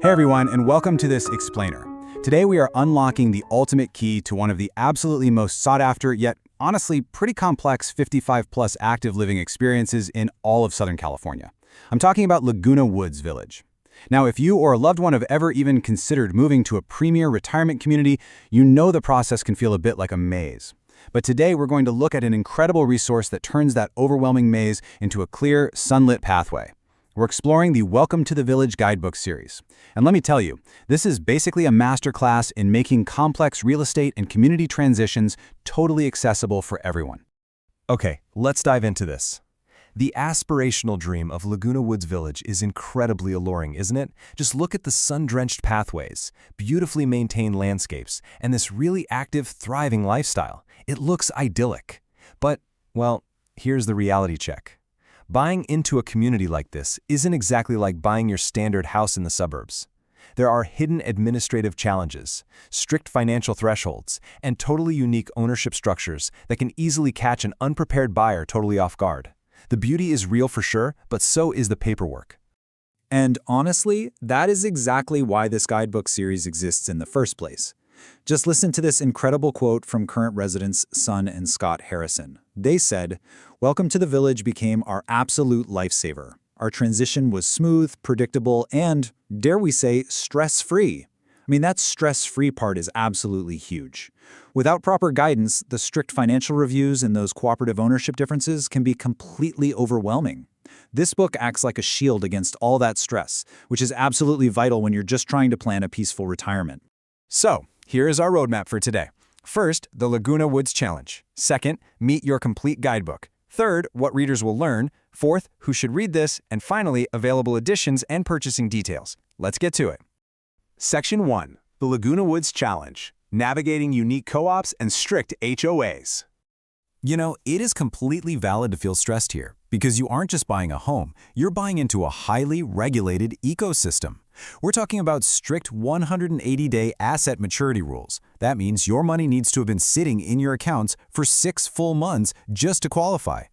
Hey everyone, and welcome to this explainer. Today we are unlocking the ultimate key to one of the absolutely most sought after, yet honestly pretty complex 55-plus active living experiences in all of Southern California. I'm talking about Laguna Woods Village. Now, if you or a loved one have ever even considered moving to a premier retirement community, you know the process can feel a bit like a maze. But today we're going to look at an incredible resource that turns that overwhelming maze into a clear, sunlit pathway. We're exploring the Welcome to the Village guidebook series. And let me tell you, this is basically a masterclass in making complex real estate and community transitions totally accessible for everyone. Okay, let's dive into this. The aspirational dream of Laguna Woods Village is incredibly alluring, isn't it? Just look at the sun-drenched pathways, beautifully maintained landscapes, and this really active, thriving lifestyle. It looks idyllic. But, well, here's the reality check. Buying into a community like this isn't exactly like buying your standard house in the suburbs. There are hidden administrative challenges, strict financial thresholds, and totally unique ownership structures that can easily catch an unprepared buyer totally off guard. The beauty is real for sure, but so is the paperwork. And honestly, that is exactly why this guidebook series exists in the first place. Just listen to this incredible quote from current residents Son and Scott Harrison. They said, "Welcome to the Village became our absolute lifesaver. Our transition was smooth, predictable, and, dare we say, stress-free." I mean, that stress-free part is absolutely huge. Without proper guidance, the strict financial reviews and those cooperative ownership differences can be completely overwhelming. This book acts like a shield against all that stress, which is absolutely vital when you're just trying to plan a peaceful retirement. So, here is our roadmap for today. First, the Laguna Woods Challenge. Second, meet your complete guidebook. Third, what readers will learn. Fourth, who should read this. And finally, available editions and purchasing details. Let's get to it. Section 1. The Laguna Woods Challenge. Navigating unique co-ops and strict HOAs. You know, it is completely valid to feel stressed here, because you aren't just buying a home, you're buying into a highly regulated ecosystem. We're talking about strict 180-day asset maturity rules. That means your money needs to have been sitting in your accounts for 6 full months just to qualify.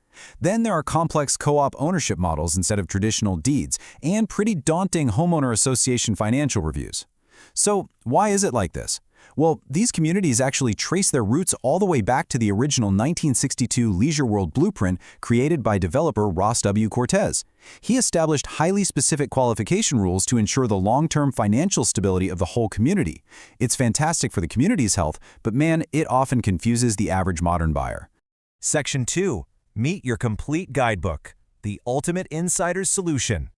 Then there are complex co-op ownership models instead of traditional deeds, and pretty daunting homeowner association financial reviews. So, why is it like this? Well, these communities actually trace their roots all the way back to the original 1962 Leisure World blueprint created by developer Ross W. Cortez. He established highly specific qualification rules to ensure the long-term financial stability of the whole community. It's fantastic for the community's health, but man, it often confuses the average modern buyer. Section 2. Meet your complete guidebook. The ultimate insider's solution.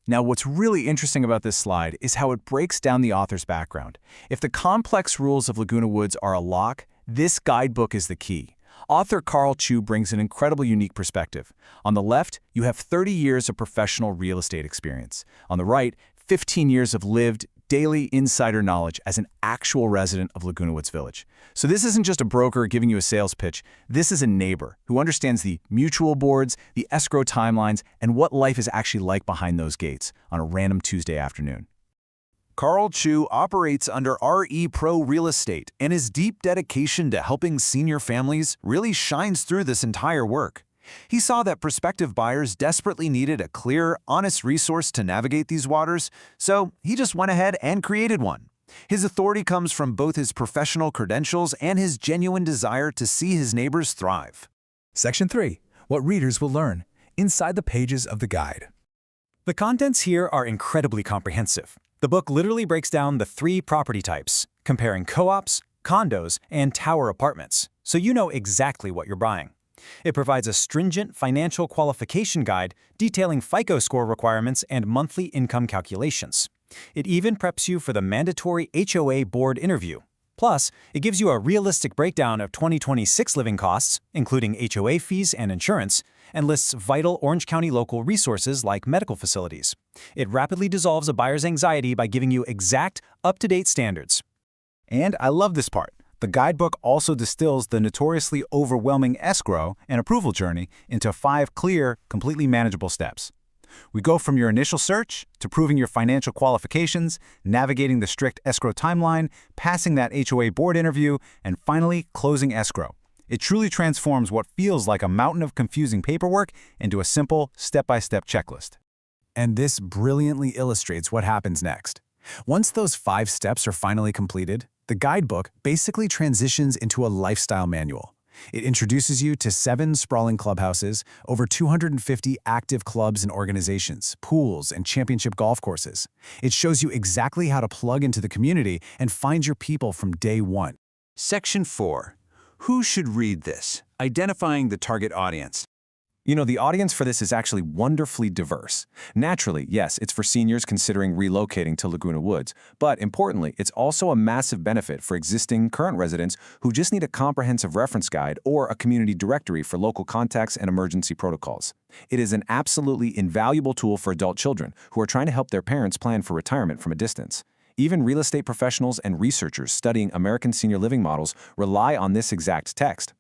Now, what's really interesting about this slide is how it breaks down the author's background. If the complex rules of Laguna Woods are a lock, this guidebook is the key. Author Karl Chu brings an incredible unique perspective. On the left, you have 30 years of professional real estate experience. On the right, 15 years of lived, daily insider knowledge as an actual resident of Laguna Woods Village. So this isn't just a broker giving you a sales pitch. This is a neighbor who understands the mutual boards, the escrow timelines, and what life is actually like behind those gates on a random Tuesday afternoon. Karl Chu operates under RE Pro Real Estate, and his deep dedication to helping senior families really shines through this entire work. He saw that prospective buyers desperately needed a clear, honest resource to navigate these waters, so he just went ahead and created one. His authority comes from both his professional credentials and his genuine desire to see his neighbors thrive. Section 3. What readers will learn. Inside the pages of the guide. The contents here are incredibly comprehensive. The book literally breaks down the 3 property types, comparing co-ops, condos, and tower apartments, so you know exactly what you're buying. It provides a stringent financial qualification guide detailing FICO score requirements and monthly income calculations. It even preps you for the mandatory HOA board interview. Plus, it gives you a realistic breakdown of 2026 living costs, including HOA fees and insurance, and lists vital Orange County local resources like medical facilities. It rapidly dissolves a buyer's anxiety by giving you exact, up-to-date standards. And I love this part. The guidebook also distills the notoriously overwhelming escrow and approval journey into 5 clear, completely manageable steps. We go from your initial search to proving your financial qualifications, navigating the strict escrow timeline, passing that HOA board interview, and finally closing escrow. It truly transforms what feels like a mountain of confusing paperwork into a simple, step-by-step checklist. And this brilliantly illustrates what happens next. Once those 5 steps are finally completed, the guidebook basically transitions into a lifestyle manual. It introduces you to 7 sprawling clubhouses, over 250 active clubs and organizations, pools, and championship golf courses. It shows you exactly how to plug into the community and find your people from day one. Section 4. Who should read this? Identifying the target audience. You know, the audience for this is actually wonderfully diverse. Naturally, yes, it's for seniors considering relocating to Laguna Woods, but importantly, it's also a massive benefit for existing current residents who just need a comprehensive reference guide or a community directory for local contacts and emergency protocols. It is an absolutely invaluable tool for adult children who are trying to help their parents plan for retirement from a distance. Even real estate professionals and researchers studying American senior living models rely on this exact text.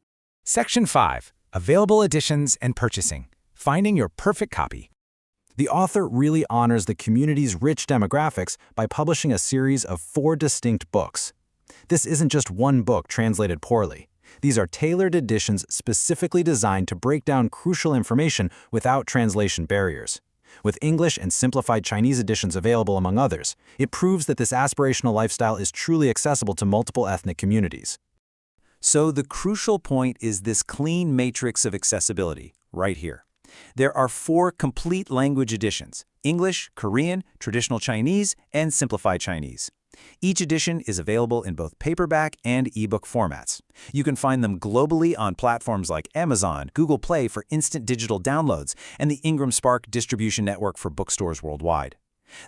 Section 5. Available editions and purchasing. Finding your perfect copy. The author really honors the community's rich demographics by publishing a series of 4 distinct books. This isn't just one book translated poorly. These are tailored editions specifically designed to break down crucial information without translation barriers. With English and simplified Chinese editions available among others, it proves that this aspirational lifestyle is truly accessible to multiple ethnic communities. So the crucial point is this clean matrix of accessibility, right here. There are 4 complete language editions: English, Korean, Traditional Chinese, and Simplified Chinese. Each edition is available in both paperback and eBook formats. You can find them globally on platforms like Amazon, Google Play for instant digital downloads, and the Ingram Spark distribution network for bookstores worldwide.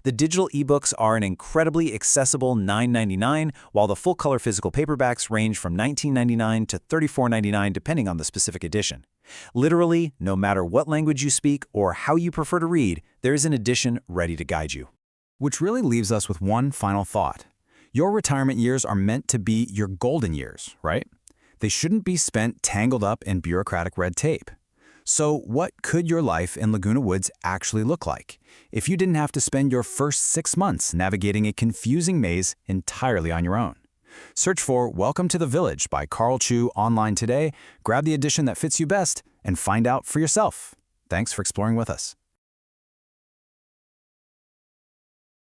The digital ebooks are an incredibly accessible $9.99, while the full-color physical paperbacks range from $19.99 to $34.99 depending on the specific edition. Literally, no matter what language you speak or how you prefer to read, there is an edition ready to guide you. Which really leaves us with one final thought. Your retirement years are meant to be your golden years, right? They shouldn't be spent tangled up in bureaucratic red tape. So what could your life in Laguna Woods actually look like if you didn't have to spend your first 6 months navigating a confusing maze entirely on your own? Search for Welcome to the Village by Karl Chu online today, grab the edition that fits you best, and find out for yourself. Thanks for exploring with us.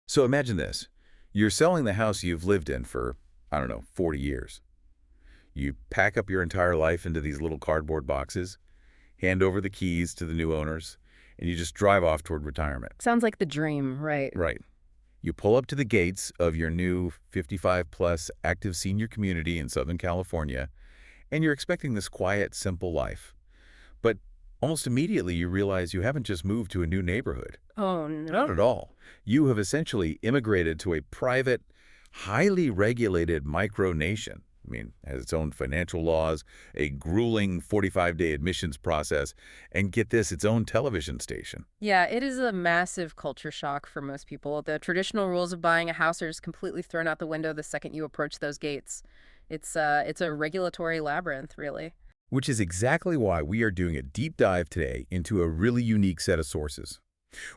So imagine this. You're selling the house you've lived in for, 40 years. You pack up your entire life into these little cardboard boxes, hand over the keys to the new owners, and you just drive off toward retirement. Sounds like the dream, right? Right. You pull up to the gates of your new 55-plus active senior community in Southern California, and you're expecting this quiet, simple life. But almost immediately you realize you haven't just moved to a new neighborhood. Oh, no. Not at all. You have essentially immigrated to a private, highly regulated micronation. Has its own financial laws, a grueling 45-day admissions process, and get this, its own television station. Yeah, it is a massive culture shock for most people. The traditional rules of buying a house are just completely thrown out the window the second you approach those gates. It's a regulatory labyrinth, really. Which is exactly why we are doing a deep dive today into a really unique set of sources.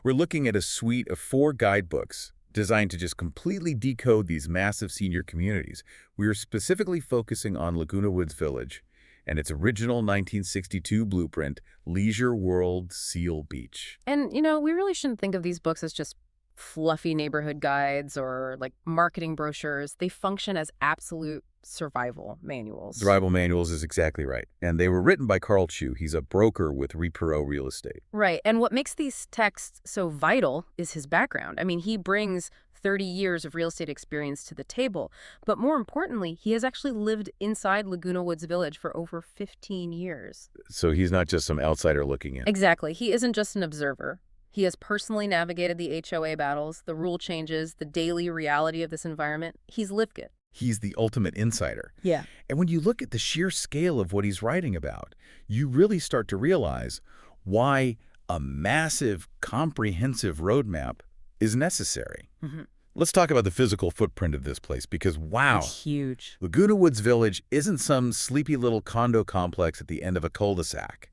We're looking at a suite of 4 guidebooks designed to just completely decode these massive senior communities. We are specifically focusing on Laguna Woods Village and its original 1962 blueprint, Leisure World Seal Beach. And, we really shouldn't think of these books as just fluffy neighborhood guides or like marketing brochures. They function as absolute survival manuals. Survival manuals is exactly right. And they were written by Karl Chu. He's a broker with Repro Real Estate. Right. And what makes these texts so vital is his background. He brings 30 years of real estate experience to the table. But more importantly, he has actually lived inside Laguna Woods Village for over 15 years. So he's not just some outsider looking in. Exactly. He isn't just an observer. He has personally navigated the HOA battles, the rule changes, the daily reality of this environment. He's lived it. He's the ultimate insider. Yeah. And when you look at the sheer scale of what he's writing about, you really start to realize why a massive, comprehensive roadmap is necessary. Mm-hmm. Let's talk about the physical footprint of this place because, wow, It's huge. Laguna Woods Village isn't some sleepy little condo complex at the end of a cul-de-sac.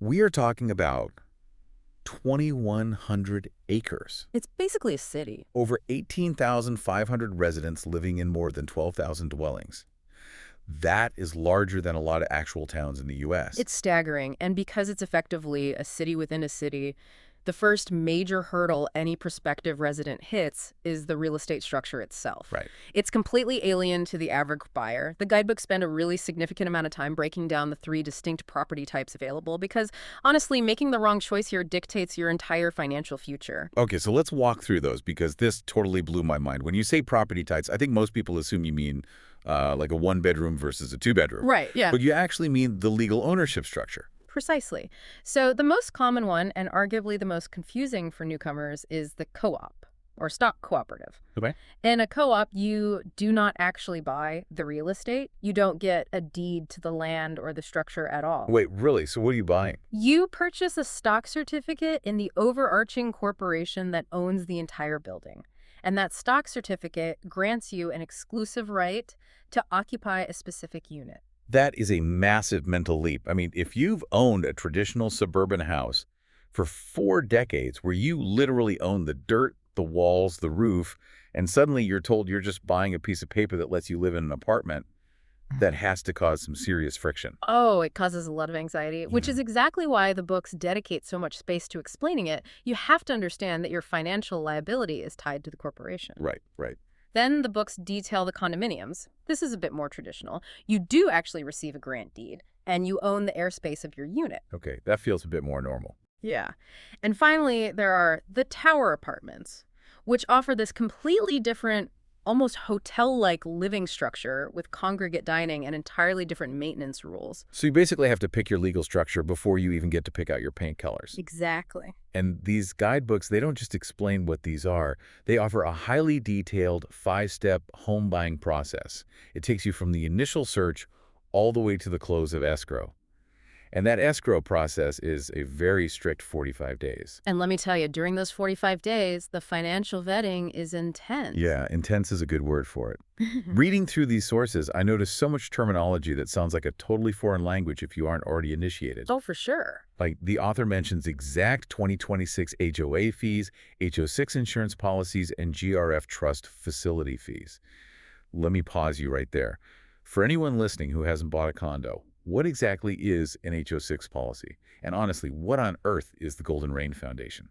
We are talking about 2,100 acres. It's basically a city. Over 18,500 residents living in more than 12,000 dwellings. That is larger than a lot of actual towns in the U.S. It's staggering. And because it's effectively a city within a city, The first major hurdle any prospective resident hits is the real estate structure itself. Right. It's completely alien to the average buyer. The guidebooks spend a really significant amount of time breaking down the 3 distinct property types available because, honestly, making the wrong choice here dictates your entire financial future. Okay, so let's walk through those because this totally blew my mind. When you say property types, I think most people assume you mean like a 1-bedroom versus a 2-bedroom. Right, yeah. But you actually mean the legal ownership structure. Precisely. So the most common one, and arguably the most confusing for newcomers, is the co-op, or stock cooperative. Okay. In a co-op, you do not actually buy the real estate. You don't get a deed to the land or the structure at all. Wait, really? So what are you buying? You purchase a stock certificate in the overarching corporation that owns the entire building. And that stock certificate grants you an exclusive right to occupy a specific unit. That is a massive mental leap. I mean, if you've owned a traditional suburban house for 4 decades where you literally own the dirt, the walls, the roof, and suddenly you're told you're just buying a piece of paper that lets you live in an apartment, that has to cause some serious friction. Oh, it causes a lot of anxiety, which is exactly why the books dedicate so much space to explaining it. You have to understand that your financial liability is tied to the corporation. Right, right. Then the books detail the condominiums. This is a bit more traditional. You do actually receive a grant deed, and you own the airspace of your unit. Okay, that feels a bit more normal. Yeah. And finally, there are the tower apartments, which offer this completely different, almost hotel-like living structure with congregate dining and entirely different maintenance rules. So you basically have to pick your legal structure before you even get to pick out your paint colors. Exactly. And these guidebooks, they don't just explain what these are. They offer a highly detailed 5-step home buying process. It takes you from the initial search all the way to the close of escrow. And that escrow process is a very strict 45 days. And let me tell you, during those 45 days, the financial vetting is intense. Yeah, intense is a good word for it. Reading through these sources, I noticed so much terminology that sounds like a totally foreign language if you aren't already initiated. Oh, for sure. Like the author mentions exact 2026 HOA fees, HO6 insurance policies, and GRF trust facility fees. Let me pause you right there. For anyone listening who hasn't bought a condo, what exactly is an HO6 policy? And honestly, what on earth is the Golden Rain Foundation?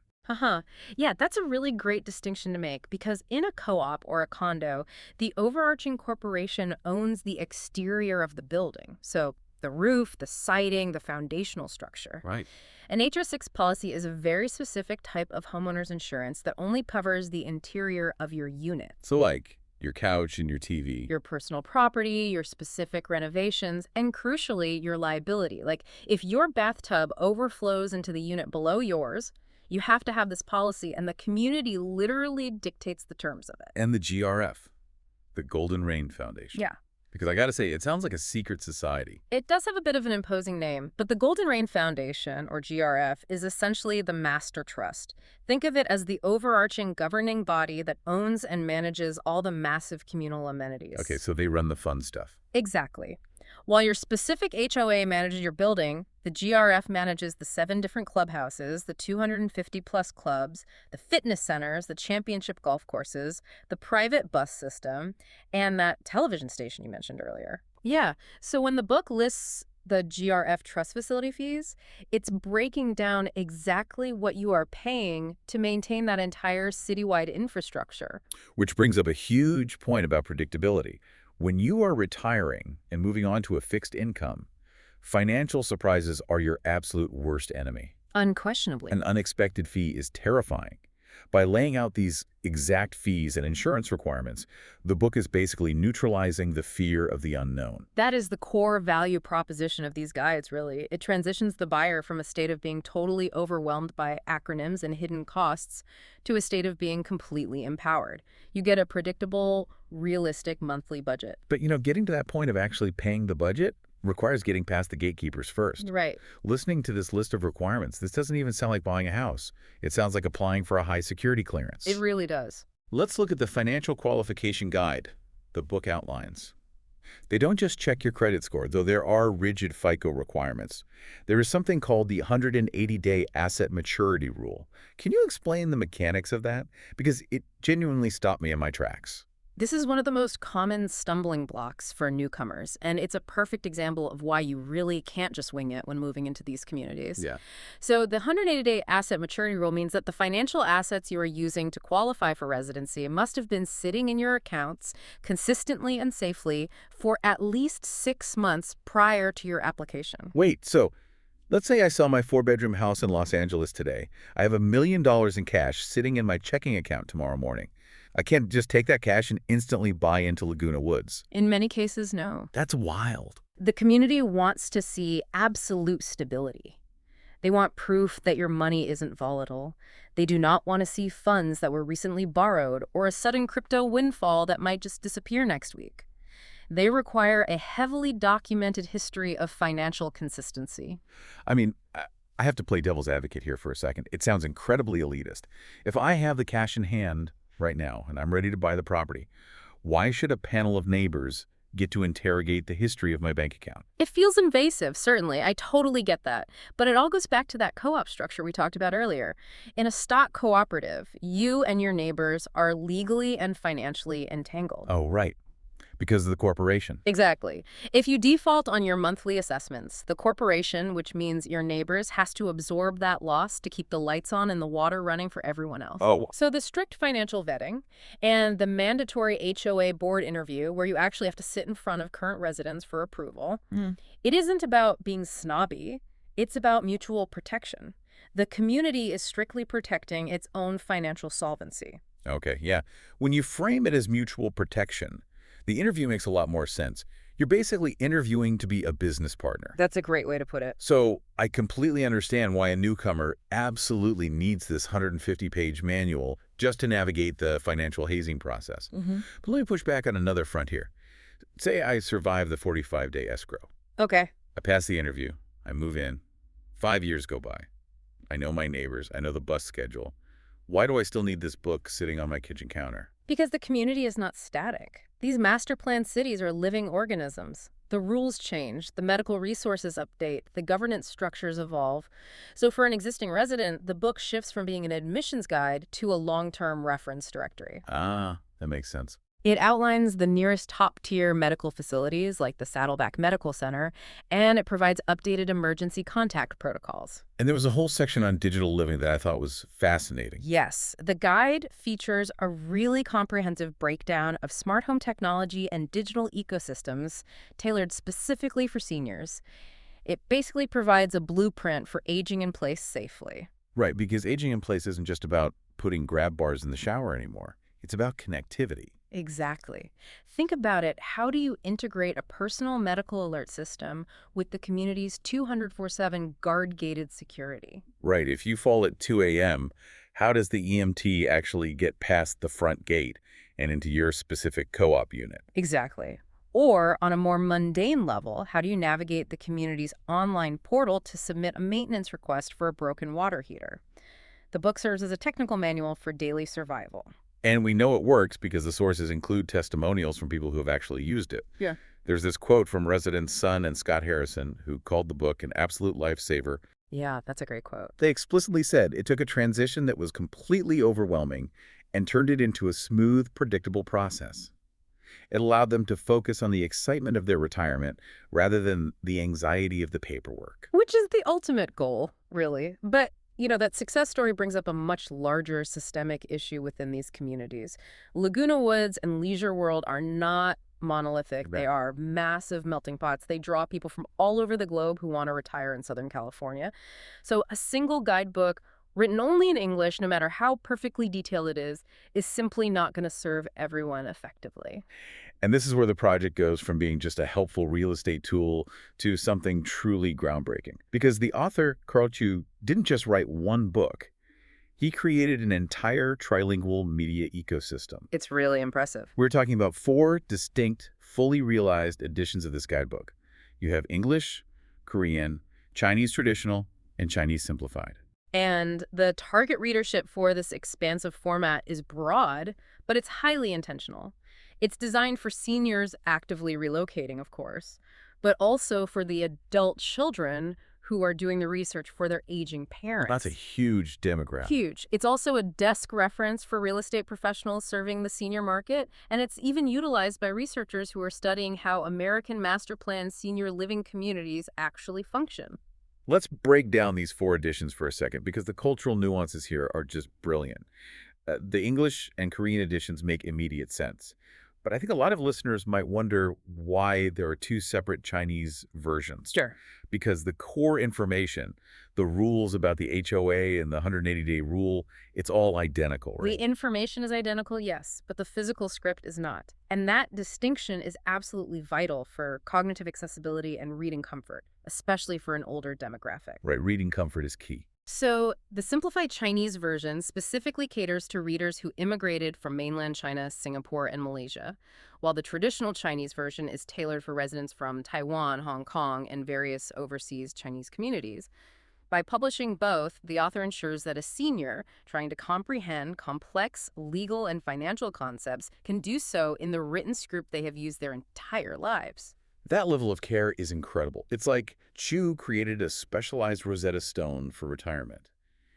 Yeah, that's a really great distinction to make because in a co-op or a condo, the overarching corporation owns the exterior of the building. So the roof, the siding, the foundational structure. Right. An HO6 policy is a very specific type of homeowner's insurance that only covers the interior of your unit. So like your couch and your TV. Your personal property, your specific renovations, and crucially, your liability. Like, if your bathtub overflows into the unit below yours, you have to have this policy, and the community literally dictates the terms of it. And the GRF, the Golden Rain Foundation. Yeah. Because I got to say, it sounds like a secret society. It does have a bit of an imposing name, but the Golden Rain Foundation, or GRF, is essentially the master trust. Think of it as the overarching governing body that owns and manages all the massive communal amenities. Okay, so they run the fun stuff. Exactly. While your specific HOA manages your building, the GRF manages the 7 different clubhouses, the 250-plus clubs, the fitness centers, the championship golf courses, the private bus system, and that television station you mentioned earlier. Yeah, so when the book lists the GRF trust facility fees, it's breaking down exactly what you are paying to maintain that entire citywide infrastructure. Which brings up a huge point about predictability. When you are retiring and moving on to a fixed income, financial surprises are your absolute worst enemy. Unquestionably. An unexpected fee is terrifying. By laying out these exact fees and insurance requirements, the book is basically neutralizing the fear of the unknown. That is the core value proposition of these guides, really. It transitions the buyer from a state of being totally overwhelmed by acronyms and hidden costs to a state of being completely empowered. You get a predictable, realistic monthly budget. But, getting to that point of actually paying the budget requires getting past the gatekeepers first. Right. Listening to this list of requirements, this doesn't even sound like buying a house. It sounds like applying for a high security clearance. It really does. Let's look at the financial qualification guide the book outlines. They don't just check your credit score, though there are rigid FICO requirements. There is something called the 180-day asset maturity rule. Can you explain the mechanics of that? Because it genuinely stopped me in my tracks. This is one of the most common stumbling blocks for newcomers, and it's a perfect example of why you really can't just wing it when moving into these communities. Yeah. So the 180-day asset maturity rule means that the financial assets you are using to qualify for residency must have been sitting in your accounts consistently and safely for at least 6 months prior to your application. Wait, so let's say I sell my 4-bedroom house in Los Angeles today. I have $1 million in cash sitting in my checking account tomorrow morning. I can't just take that cash and instantly buy into Laguna Woods. In many cases, no. That's wild. The community wants to see absolute stability. They want proof that your money isn't volatile. They do not want to see funds that were recently borrowed or a sudden crypto windfall that might just disappear next week. They require a heavily documented history of financial consistency. I mean, I have to play devil's advocate here for a second. It sounds incredibly elitist. If I have the cash in hand right now and I'm ready to buy the property, why should a panel of neighbors get to interrogate the history of my bank account? It feels invasive, certainly. I totally get that. But it all goes back to that co-op structure we talked about earlier. In a stock cooperative, you and your neighbors are legally and financially entangled. Oh, right. Because of the corporation. Exactly. If you default on your monthly assessments, the corporation, which means your neighbors, has to absorb that loss to keep the lights on and the water running for everyone else. Oh. So the strict financial vetting and the mandatory HOA board interview, where you actually have to sit in front of current residents for approval, it isn't about being snobby. It's about mutual protection. The community is strictly protecting its own financial solvency. Okay, yeah. When you frame it as mutual protection, the interview makes a lot more sense. You're basically interviewing to be a business partner. That's a great way to put it. So I completely understand why a newcomer absolutely needs this 150-page manual just to navigate the financial hazing process. But let me push back on another front here. Say I survive the 45-day escrow. Okay. I pass the interview. I move in. 5 years go by. I know my neighbors. I know the bus schedule. Why do I still need this book sitting on my kitchen counter? Because the community is not static. These master plan cities are living organisms. The rules change, the medical resources update, the governance structures evolve. So for an existing resident, the book shifts from being an admissions guide to a long-term reference directory. Ah, that makes sense. It outlines the nearest top-tier medical facilities, like the Saddleback Medical Center, and it provides updated emergency contact protocols. And there was a whole section on digital living that I thought was fascinating. Yes, the guide features a really comprehensive breakdown of smart home technology and digital ecosystems tailored specifically for seniors. It basically provides a blueprint for aging in place safely. Right, because aging in place isn't just about putting grab bars in the shower anymore. It's about connectivity. Exactly. Think about it. How do you integrate a personal medical alert system with the community's 24/7 guard-gated security? Right, if you fall at 2 a.m., how does the EMT actually get past the front gate and into your specific co-op unit? Exactly. Or, on a more mundane level, how do you navigate the community's online portal to submit a maintenance request for a broken water heater? The book serves as a technical manual for daily survival. And we know it works because the sources include testimonials from people who have actually used it. Yeah. There's this quote from residents Sun and Scott Harrison, who called the book an absolute lifesaver. Yeah, that's a great quote. They explicitly said it took a transition that was completely overwhelming and turned it into a smooth, predictable process. It allowed them to focus on the excitement of their retirement rather than the anxiety of the paperwork. Which is the ultimate goal, really. But you know, that success story brings up a much larger systemic issue within these communities. Laguna Woods and Leisure World are not monolithic. They are massive melting pots. They draw people from all over the globe who want to retire in Southern California. So a single guidebook written only in English, no matter how perfectly detailed it is simply not going to serve everyone effectively. And this is where the project goes from being just a helpful real estate tool to something truly groundbreaking. Because the author, Karl Chu, didn't just write one book. He created an entire trilingual media ecosystem. It's really impressive. We're talking about 4 distinct, fully realized editions of this guidebook. You have English, Korean, Chinese traditional, and Chinese simplified. And the target readership for this expansive format is broad, but it's highly intentional. It's designed for seniors actively relocating, of course, but also for the adult children who are doing the research for their aging parents. That's a huge demographic. Huge. It's also a desk reference for real estate professionals serving the senior market, and it's even utilized by researchers who are studying how American master plan senior living communities actually function. Let's break down these 4 editions for a second, because the cultural nuances here are just brilliant. The English and Korean editions make immediate sense. But I think a lot of listeners might wonder why there are 2 separate Chinese versions. Sure. Because the core information, the rules about the HOA and the 180-day rule, it's all identical, right? The information is identical, yes, but the physical script is not. And that distinction is absolutely vital for cognitive accessibility and reading comfort, especially for an older demographic. Right, reading comfort is key. So the simplified Chinese version specifically caters to readers who immigrated from mainland China, Singapore, and Malaysia, while the traditional Chinese version is tailored for residents from Taiwan, Hong Kong, and various overseas Chinese communities. By publishing both, the author ensures that a senior trying to comprehend complex legal and financial concepts can do so in the written script they have used their entire lives. That level of care is incredible. It's like Chu created a specialized Rosetta Stone for retirement.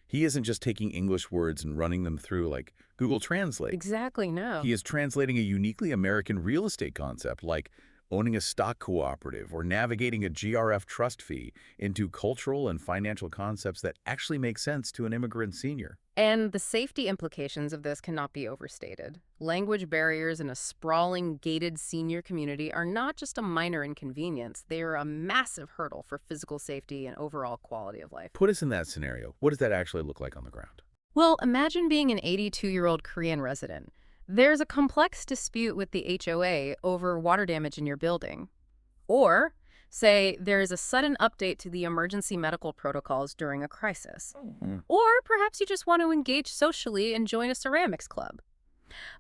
He isn't just taking English words and running them through like Google Translate. Exactly, no. He is translating a uniquely American real estate concept like owning a stock cooperative or navigating a GRF trust fee into cultural and financial concepts that actually make sense to an immigrant senior. And the safety implications of this cannot be overstated. Language barriers in a sprawling, gated senior community are not just a minor inconvenience. They are a massive hurdle for physical safety and overall quality of life. Put us in that scenario. What does that actually look like on the ground? Well, imagine being an 82-year-old Korean resident. There's a complex dispute with the HOA over water damage in your building. Or, say, there is a sudden update to the emergency medical protocols during a crisis. Or perhaps you just want to engage socially and join a ceramics club.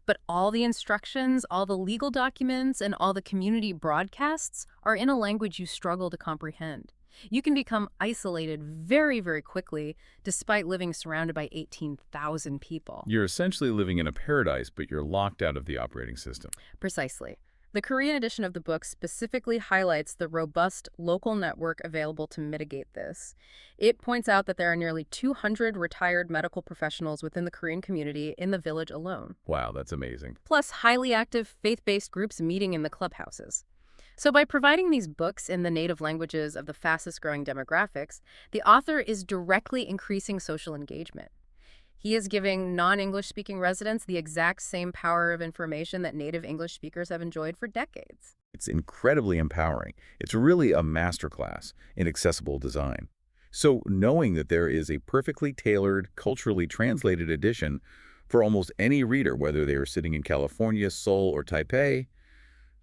But all the instructions, all the legal documents, and all the community broadcasts are in a language you struggle to comprehend. You can become isolated very, very quickly, despite living surrounded by 18,000 people. You're essentially living in a paradise, but you're locked out of the operating system. Precisely. The Korean edition of the book specifically highlights the robust local network available to mitigate this. It points out that there are nearly 200 retired medical professionals within the Korean community in the village alone. Wow, that's amazing. Plus highly active faith-based groups meeting in the clubhouses. So by providing these books in the native languages of the fastest-growing demographics, the author is directly increasing social engagement. He is giving non-English speaking residents the exact same power of information that native English speakers have enjoyed for decades. It's incredibly empowering. It's really a masterclass in accessible design. So knowing that there is a perfectly tailored, culturally translated edition for almost any reader, whether they are sitting in California, Seoul, or Taipei,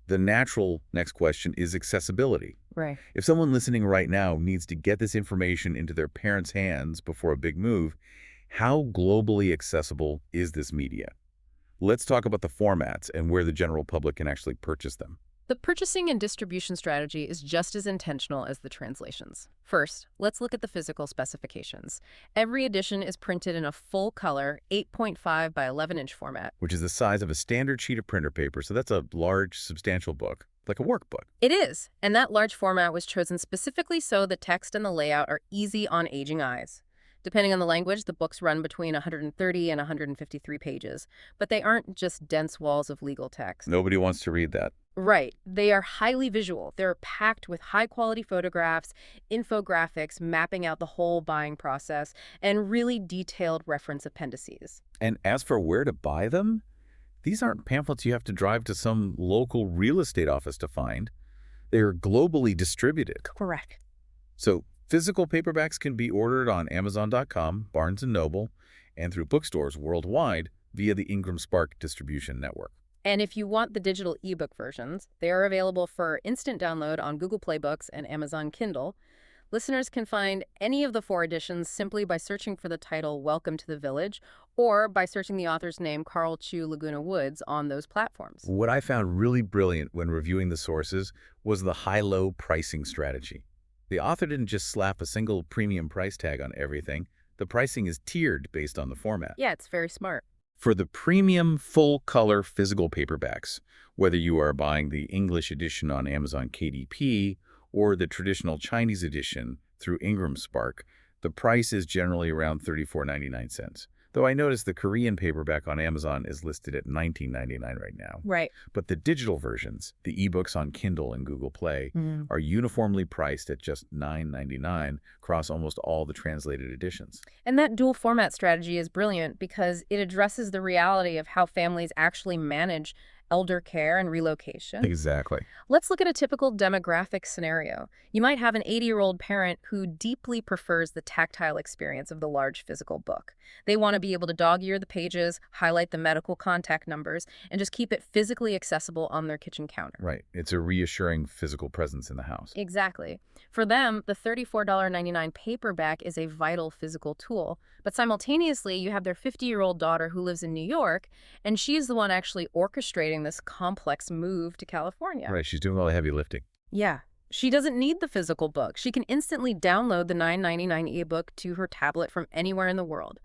the natural next question is accessibility. Right. If someone listening right now needs to get this information into their parents' hands before a big move, how globally accessible is this media? Let's talk about the formats and where the general public can actually purchase them. The purchasing and distribution strategy is just as intentional as the translations. First, let's look at the physical specifications. Every edition is printed in a full-color 8.5 by 11-inch format. Which is the size of a standard sheet of printer paper, so that's a large, substantial book, like a workbook. It is, and that large format was chosen specifically so the text and the layout are easy on aging eyes. Depending on the language, the books run between 130 and 153 pages, but they aren't just dense walls of legal text. Nobody wants to read that. Right. They are highly visual. They're packed with high-quality photographs, infographics mapping out the whole buying process, and really detailed reference appendices. And as for where to buy them, these aren't pamphlets you have to drive to some local real estate office to find. They're globally distributed. Correct. So physical paperbacks can be ordered on Amazon.com, Barnes & Noble, and through bookstores worldwide via the Ingram Spark distribution network. And if you want the digital ebook versions, they are available for instant download on Google Play Books and Amazon Kindle. Listeners can find any of the 4 editions simply by searching for the title Welcome to the Village or by searching the author's name, Karl Chu, Laguna Woods, on those platforms. What I found really brilliant when reviewing the sources was the high-low pricing strategy. The author didn't just slap a single premium price tag on everything. The pricing is tiered based on the format. Yeah, it's very smart. For the premium full-color physical paperbacks, whether you are buying the English edition on Amazon KDP or the traditional Chinese edition through Ingram Spark, the price is generally around $34.99. Though I noticed the Korean paperback on Amazon is listed at $19.99 right now. Right. But the digital versions, the ebooks on Kindle and Google Play, are uniformly priced at just $9.99 across almost all the translated editions. And that dual format strategy is brilliant because it addresses the reality of how families actually manage elder care and relocation. Exactly. Let's look at a typical demographic scenario. You might have an 80-year-old parent who deeply prefers the tactile experience of the large physical book. They want to be able to dog-ear the pages, highlight the medical contact numbers, and just keep it physically accessible on their kitchen counter. Right. It's a reassuring physical presence in the house. Exactly. For them, the $34.99 paperback is a vital physical tool. But simultaneously, you have their 50-year-old daughter who lives in New York, and she's the one actually orchestrating this complex move to California. Right. She's doing all the heavy lifting. Yeah. She doesn't need the physical book. She can instantly download the $9.99 ebook to her tablet from anywhere in the world.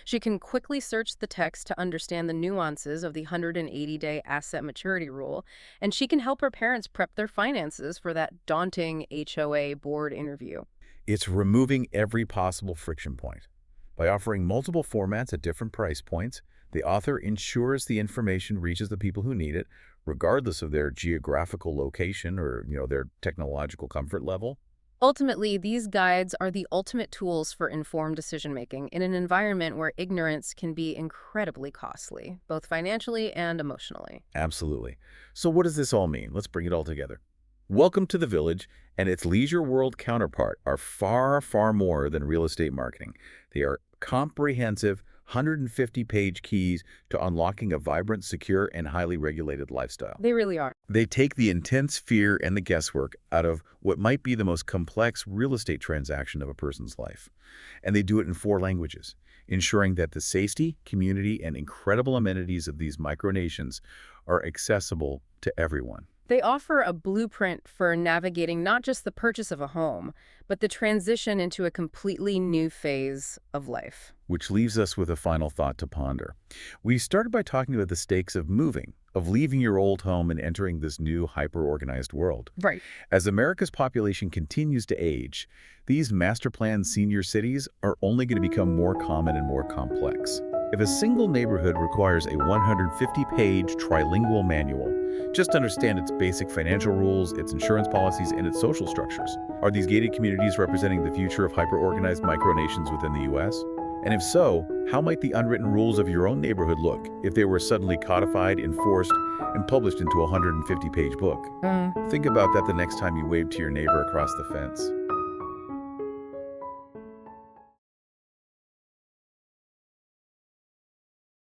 She can quickly search the text to understand the nuances of the 180-day asset maturity rule, and she can help her parents prep their finances for that daunting HOA board interview. It's removing every possible friction point. By offering multiple formats at different price points, the author ensures the information reaches the people who need it, regardless of their geographical location or, their technological comfort level. Ultimately, these guides are the ultimate tools for informed decision-making in an environment where ignorance can be incredibly costly, both financially and emotionally. Absolutely. So what does this all mean? Let's bring it all together. Welcome to the Village and its leisure world counterpart are far, far more than real estate marketing. They are comprehensive, 150-page keys to unlocking a vibrant, secure, and highly regulated lifestyle. They really are. They take the intense fear and the guesswork out of what might be the most complex real estate transaction of a person's life. And they do it in 4 languages, ensuring that the safety, community, and incredible amenities of these micronations are accessible to everyone. They offer a blueprint for navigating not just the purchase of a home, but the transition into a completely new phase of life. Which leaves us with a final thought to ponder. We started by talking about the stakes of moving, of leaving your old home and entering this new hyper-organized world. Right. As America's population continues to age, these master-planned senior cities are only going to become more common and more complex. If a single neighborhood requires a 150-page trilingual manual, just understand its basic financial rules, its insurance policies, and its social structures. Are these gated communities representing the future of hyper-organized micronations within the U.S.? And if so, how might the unwritten rules of your own neighborhood look if they were suddenly codified, enforced, and published into a 150-page book? Think about that the next time you wave to your neighbor across the fence.